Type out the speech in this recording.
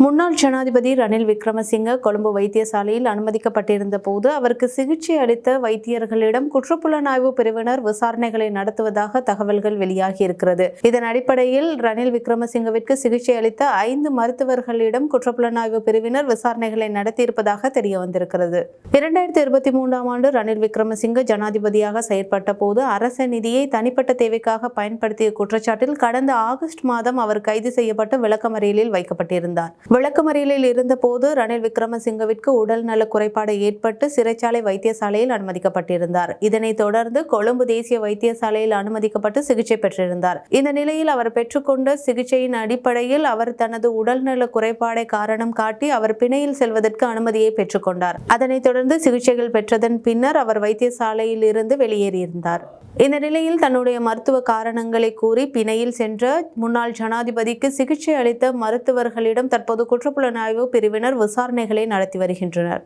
முன்னாள் ஜனாதிபதி ரணில் விக்ரமசிங்க கொழும்பு வைத்தியசாலையில் அனுமதிக்கப்பட்டிருந்த போது அவருக்கு சிகிச்சை அளித்த வைத்தியர்களிடம் குற்றப்புலனாய்வு பிரிவினர் விசாரணைகளை நடத்துவதாக தகவல்கள் வெளியாகியிருக்கிறது. இதன் அடிப்படையில் ரணில் விக்ரமசிங்கவிற்கு சிகிச்சை அளித்த 5 மருத்துவர்களிடம் குற்றப்புலனாய்வு பிரிவினர் விசாரணைகளை நடத்தியிருப்பதாக தெரிய வந்திருக்கிறது. 2023ஆம் ஆண்டு ரணில் விக்ரமசிங்க ஜனாதிபதியாக செயற்பட்ட போது அரச நிதியை தனிப்பட்ட தேவைக்காக பயன்படுத்திய குற்றச்சாட்டில் கடந்த ஆகஸ்ட் மாதம் அவர் கைது செய்யப்பட்டு விளக்கமறியலில் வைக்கப்பட்டிருந்தார். விளக்கமறியலில் இருந்தபோது ரணில் விக்ரமசிங்கவிற்கு உடல் நல குறைபாடு ஏற்பட்டு சிறைச்சாலை வைத்தியசாலையில் அனுமதிக்கப்பட்டிருந்தார். இதனைத் தொடர்ந்து கொழும்பு தேசிய வைத்தியசாலையில் அனுமதிக்கப்பட்டு சிகிச்சை பெற்றிருந்தார். இந்த நிலையில் அவர் பெற்றுக்கொண்ட சிகிச்சையின் அடிப்படையில் அவர் தனது உடல்நல குறைபாடை காரணம் காட்டி அவர் பிணையில் செல்வதற்கு அனுமதியை பெற்றுக்கொண்டார். அதனைத் தொடர்ந்து சிகிச்சைகள் பெற்றதன் பின்னர் அவர் வைத்தியசாலையில் இருந்து வெளியேறியிருந்தார். இந்த நிலையில் தன்னுடைய மருத்துவ காரணங்களை கூறி பிணையில் சென்ற முன்னாள் ஜனாதிபதிக்கு சிகிச்சை அளித்த மருத்துவர்களிடம் தற்போது குற்றப்புலனாய்வு பிரிவினர் விசாரணைகளை நடத்தி வருகின்றனர்.